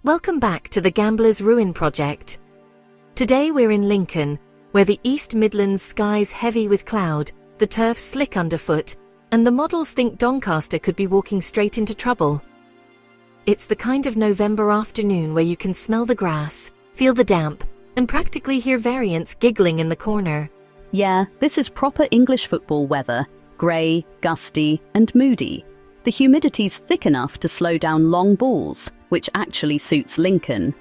Welcome back to the Gambler's Ruin Project. Today we're in Lincoln, where the East Midlands sky's heavy with cloud, the turf slick underfoot, and the models think Doncaster could be walking straight into trouble. It's the kind of November afternoon where you can smell the grass, feel the damp, and practically hear variants giggling in the corner. Yeah, this is proper English football weather, grey, gusty, and moody. The humidity's thick enough to slow down long balls, which actually suits Lincoln.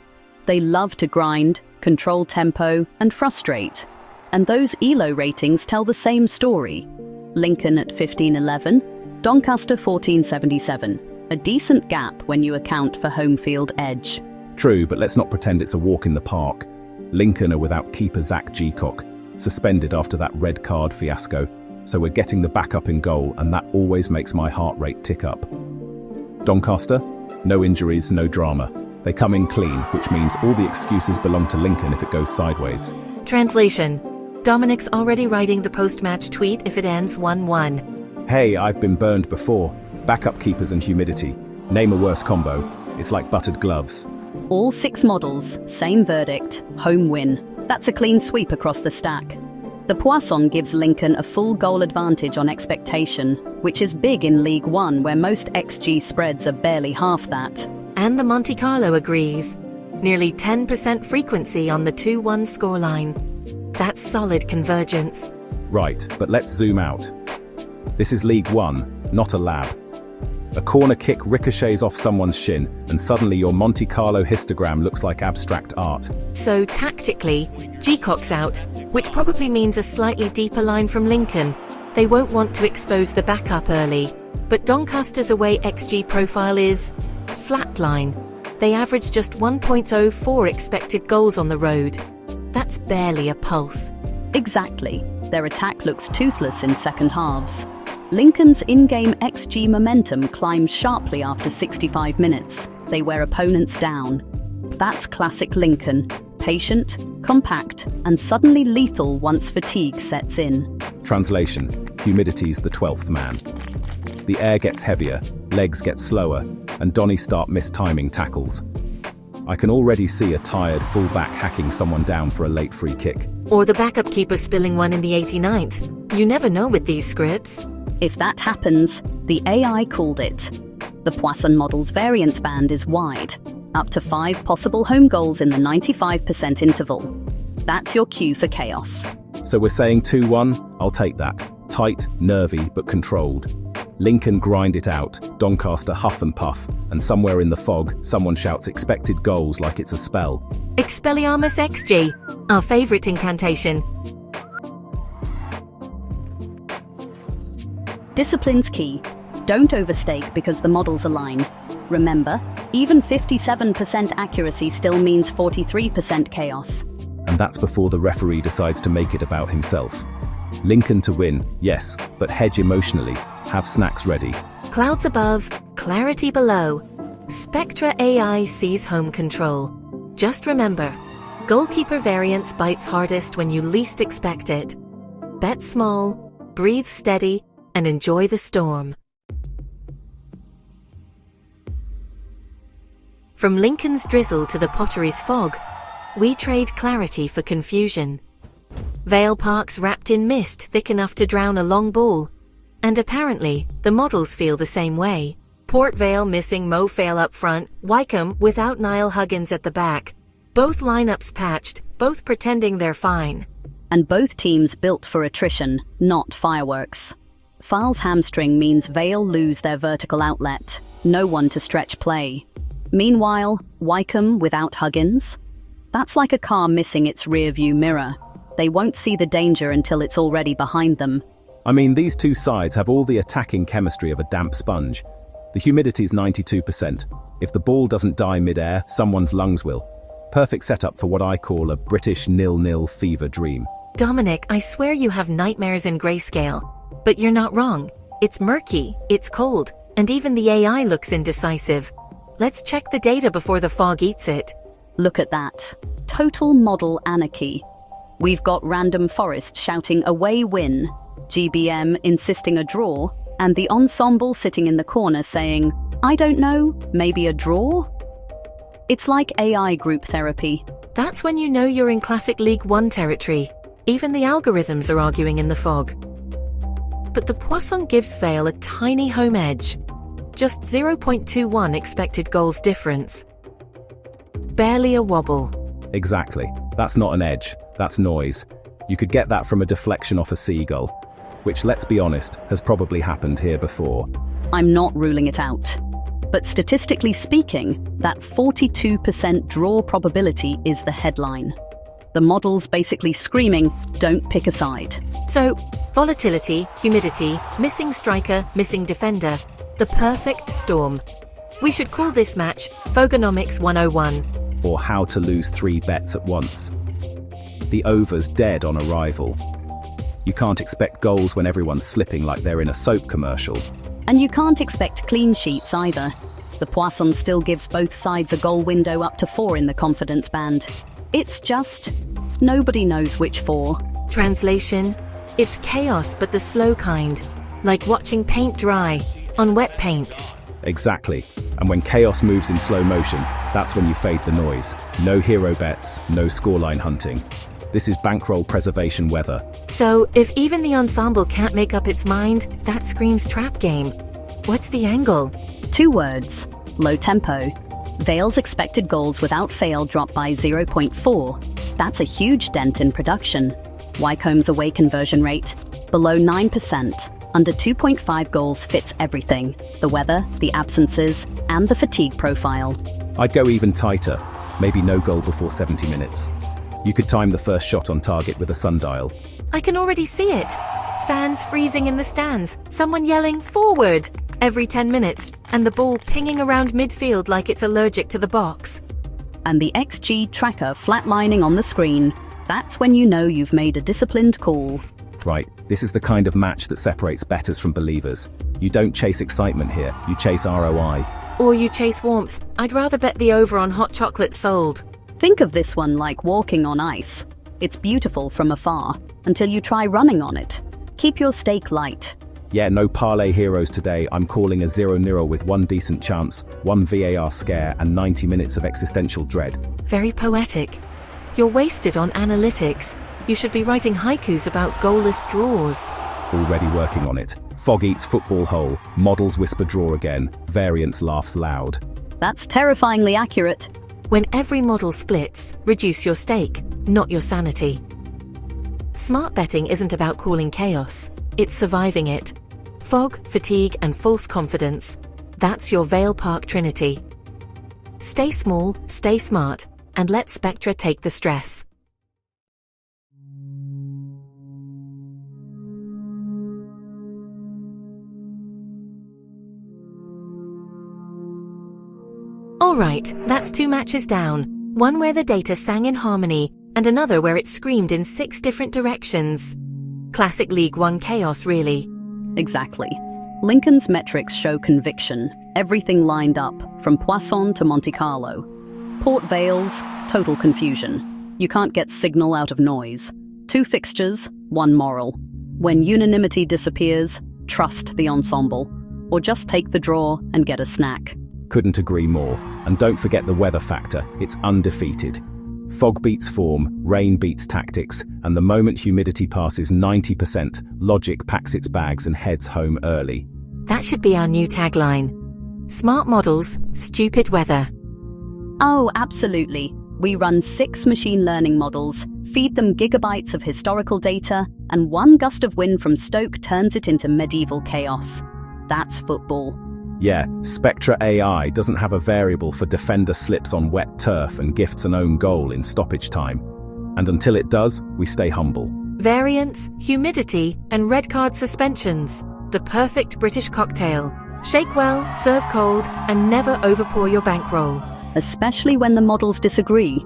They love to grind, control tempo, and frustrate. And those ELO ratings tell the same story. Lincoln at 1511, Doncaster 1477. A decent gap when you account for home field edge. True, but let's not pretend it's a walk in the park. Lincoln are without keeper Zach Geacock, suspended after that red card fiasco, so we're getting the backup in goal, and that always makes my heart rate tick up. Doncaster? No injuries, no drama. They come in clean, which means all the excuses belong to Lincoln if it goes sideways. Translation: Dominic's already writing the post-match tweet if it ends 1-1. Hey, I've been burned before. Backup keepers and humidity. Name a worse combo. It's like buttered gloves. All 6 models, same verdict, home win. That's a clean sweep across the stack. The Poisson gives Lincoln a full goal advantage on expectation, which is big in League One where most XG spreads are barely half that. And the Monte Carlo agrees. Nearly 10% frequency on the 2-1 scoreline. That's solid convergence. Right, but let's zoom out. This is League One, not a lab. A corner kick ricochets off someone's shin, and suddenly your Monte Carlo histogram looks like abstract art. So tactically, Geacock's out, which probably means a slightly deeper line from Lincoln. They won't want to expose the backup early. But Doncaster's away XG profile is flatline. They average just 1.04 expected goals on the road. That's barely a pulse. Exactly. Their attack looks toothless in second halves. Lincoln's in-game XG momentum climbs sharply after 65 minutes. They wear opponents down. That's classic Lincoln. Patient, compact, and suddenly lethal once fatigue sets in. Translation: humidity's the 12th man. The air gets heavier, legs get slower, and Donny start mistiming tackles. I can already see a tired fullback hacking someone down for a late free kick. Or the backup keeper spilling one in the 89th. You never know with these scripts. If that happens, the AI called it. The Poisson model's variance band is wide, up to 5 possible home goals in the 95% interval. That's your cue for chaos. So we're saying 2-1? I'll take that. Tight, nervy, but controlled. Lincoln grind it out, Doncaster huff and puff, and somewhere in the fog, someone shouts expected goals like it's a spell. Expelliarmus XG, our favorite incantation. Discipline's key. Don't overstake because the models align. Remember, even 57% accuracy still means 43% chaos. And that's before the referee decides to make it about himself. Lincoln to win, yes, but hedge emotionally. Have snacks ready. Clouds above, clarity below. SPECTRA AI sees home control. Just remember, goalkeeper variance bites hardest when you least expect it. Bet small, breathe steady, and enjoy the storm. From Lincoln's drizzle to the Pottery's fog, we trade clarity for confusion. Vale Park's wrapped in mist thick enough to drown a long ball. And apparently, the models feel the same way. Port Vale missing Mo Fail up front, Wycombe without Niall Huggins at the back. Both lineups patched, both pretending they're fine. And both teams built for attrition, not fireworks. File's hamstring means Vale lose their vertical outlet. No one to stretch play. Meanwhile, Wycombe without Huggins? That's like a car missing its rear-view mirror. They won't see the danger until it's already behind them. I mean, these two sides have all the attacking chemistry of a damp sponge. The humidity's 92%. If the ball doesn't die mid-air, someone's lungs will. Perfect setup for what I call a British 0-0 fever dream. Dominic, I swear you have nightmares in grayscale. But you're not wrong. It's murky, it's cold, and even the AI looks indecisive. Let's check the data before the fog eats it. Look at that. Total model anarchy. We've got Random Forest shouting away win, GBM insisting a draw, and the ensemble sitting in the corner saying, I don't know, maybe a draw? It's like AI group therapy. That's when you know you're in classic League One territory. Even the algorithms are arguing in the fog. But the Poisson gives Vale a tiny home edge. Just 0.21 expected goals difference. Barely a wobble. Exactly. That's not an edge, that's noise. You could get that from a deflection off a seagull, which, let's be honest, has probably happened here before. I'm not ruling it out. But statistically speaking, that 42% draw probability is the headline. The model's basically screaming, don't pick a side. So, volatility, humidity, missing striker, missing defender, the perfect storm. We should call this match Fogonomics 101. Or how to lose 3 bets at once. The over's dead on arrival. You can't expect goals when everyone's slipping like they're in a soap commercial. And you can't expect clean sheets either. The Poisson still gives both sides a goal window up to 4 in the confidence band. It's just, nobody knows which 4. Translation: it's chaos but the slow kind. Like watching paint dry on wet paint. Exactly. And when chaos moves in slow motion, that's when you fade the noise. No hero bets, no scoreline hunting. This is bankroll preservation weather. So, if even the ensemble can't make up its mind, that screams trap game. What's the angle? 2 words. Low tempo. Vale's expected goals without fail drop by 0.4. That's a huge dent in production. Wycombe's away conversion rate, below 9%. Under 2.5 goals fits everything. The weather, the absences, and the fatigue profile. I'd go even tighter. Maybe no goal before 70 minutes. You could time the first shot on target with a sundial. I can already see it. Fans freezing in the stands, someone yelling forward every 10 minutes, and the ball pinging around midfield like it's allergic to the box. And the XG tracker flatlining on the screen. That's when you know you've made a disciplined call. Right, this is the kind of match that separates bettors from believers. You don't chase excitement here, you chase ROI. Or you chase warmth. I'd rather bet the over on hot chocolate sold. Think of this one like walking on ice. It's beautiful from afar, until you try running on it. Keep your stake light. Yeah, no parlay heroes today. I'm calling a 0-0 with 1 decent chance, 1 VAR scare, and 90 minutes of existential dread. Very poetic. You're wasted on analytics. You should be writing haikus about goalless draws. Already working on it. Fog eats football whole, models whisper draw again, variance laughs loud. That's terrifyingly accurate. When every model splits, reduce your stake, not your sanity. Smart betting isn't about calling chaos, it's surviving it. Fog, fatigue, and false confidence. That's your Vale Park Trinity. Stay small, stay smart, and let Spectra take the stress. Alright, that's 2 matches down. One where the data sang in harmony, and another where it screamed in 6 different directions. Classic League One chaos, really. Exactly. Lincoln's metrics show conviction. Everything lined up, from Poisson to Monte Carlo. Port Vale's, total confusion. You can't get signal out of noise. 2 fixtures, 1 moral. When unanimity disappears, trust the ensemble. Or just take the draw and get a snack. Couldn't agree more. And don't forget the weather factor, it's undefeated. Fog beats form, rain beats tactics, and the moment humidity passes 90%, logic packs its bags and heads home early. That should be our new tagline. Smart models, stupid weather. Oh, absolutely. We run 6 machine learning models, feed them gigabytes of historical data, and 1 gust of wind from Stoke turns it into medieval chaos. That's football. Yeah, SPECTRA AI doesn't have a variable for defender slips on wet turf and gifts an own goal in stoppage time. And until it does, we stay humble. Variance, humidity, and red card suspensions. The perfect British cocktail. Shake well, serve cold, and never overpour your bankroll. Especially when the models disagree.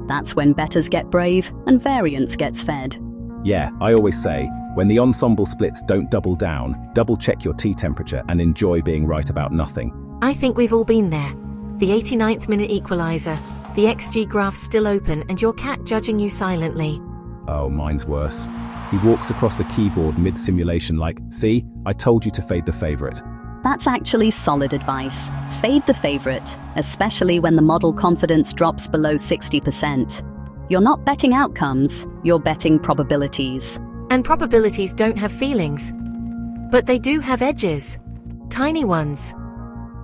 That's when bettors get brave and variance gets fed. Yeah, I always say, when the ensemble splits, don't double down, double check your tea temperature and enjoy being right about nothing. I think we've all been there. The 89th minute equaliser, the XG graph still open and your cat judging you silently. Oh, mine's worse. He walks across the keyboard mid-simulation like, see, I told you to fade the favourite. That's actually solid advice. Fade the favorite, especially when the model confidence drops below 60%. You're not betting outcomes, you're betting probabilities. And probabilities don't have feelings. But they do have edges. Tiny ones.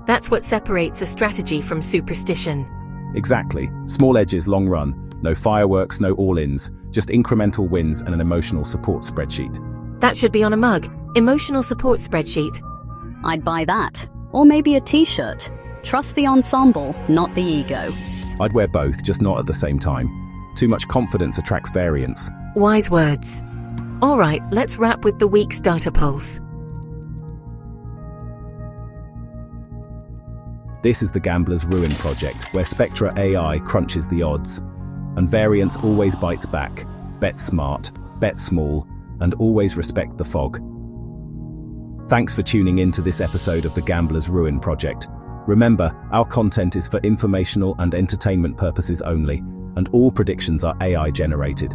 That's what separates a strategy from superstition. Exactly. Small edges, long run. No fireworks, no all-ins. Just incremental wins and an emotional support spreadsheet. That should be on a mug. Emotional support spreadsheet. I'd buy that. Or maybe a t-shirt. Trust the ensemble, not the ego. I'd wear both, just not at the same time. Too much confidence attracts variance. Wise words. All right, let's wrap with the week's data pulse. This is the Gambler's Ruin project, where SPECTRA AI crunches the odds. And variance always bites back. Bet smart, bet small, and always respect the fog. Thanks for tuning in to this episode of the Gambler's Ruin project. Remember, our content is for informational and entertainment purposes only, and all predictions are AI generated.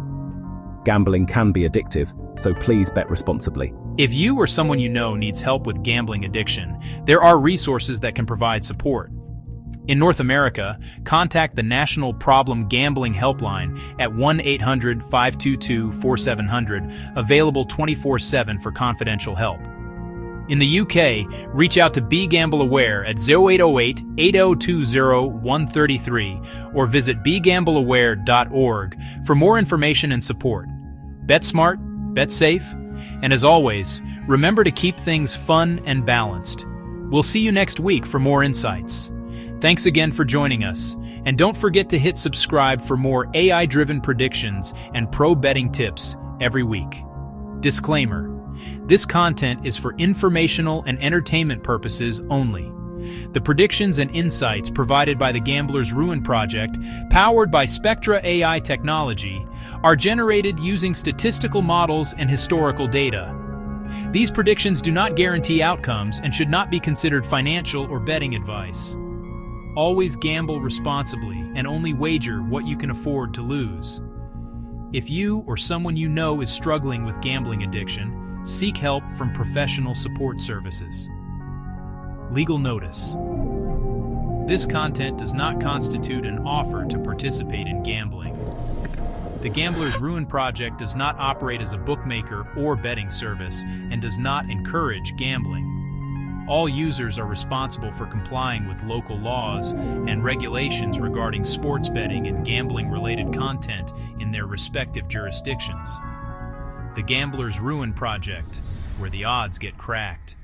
Gambling can be addictive, so please bet responsibly. If you or someone you know needs help with gambling addiction, there are resources that can provide support. In North America, contact the National Problem Gambling Helpline at 1-800-522-4700, available 24/7 for confidential help. In the UK, reach out to Be Gamble Aware at 0808-8020-133 or visit begambleaware.org for more information and support. Bet smart, bet safe, and as always, remember to keep things fun and balanced. We'll see you next week for more insights. Thanks again for joining us, and don't forget to hit subscribe for more AI-driven predictions and pro betting tips every week. Disclaimer: this content is for informational and entertainment purposes only. The predictions and insights provided by the Gambler's Ruin project, powered by SPECTRA AI technology, are generated using statistical models and historical data. These predictions do not guarantee outcomes and should not be considered financial or betting advice. Always gamble responsibly and only wager what you can afford to lose. If you or someone you know is struggling with gambling addiction, seek help from professional support services. Legal notice. This content does not constitute an offer to participate in gambling. The Gambler's Ruin project does not operate as a bookmaker or betting service and does not encourage gambling. All users are responsible for complying with local laws and regulations regarding sports betting and gambling-related content in their respective jurisdictions. The Gambler's Ruin project, where the odds get cracked.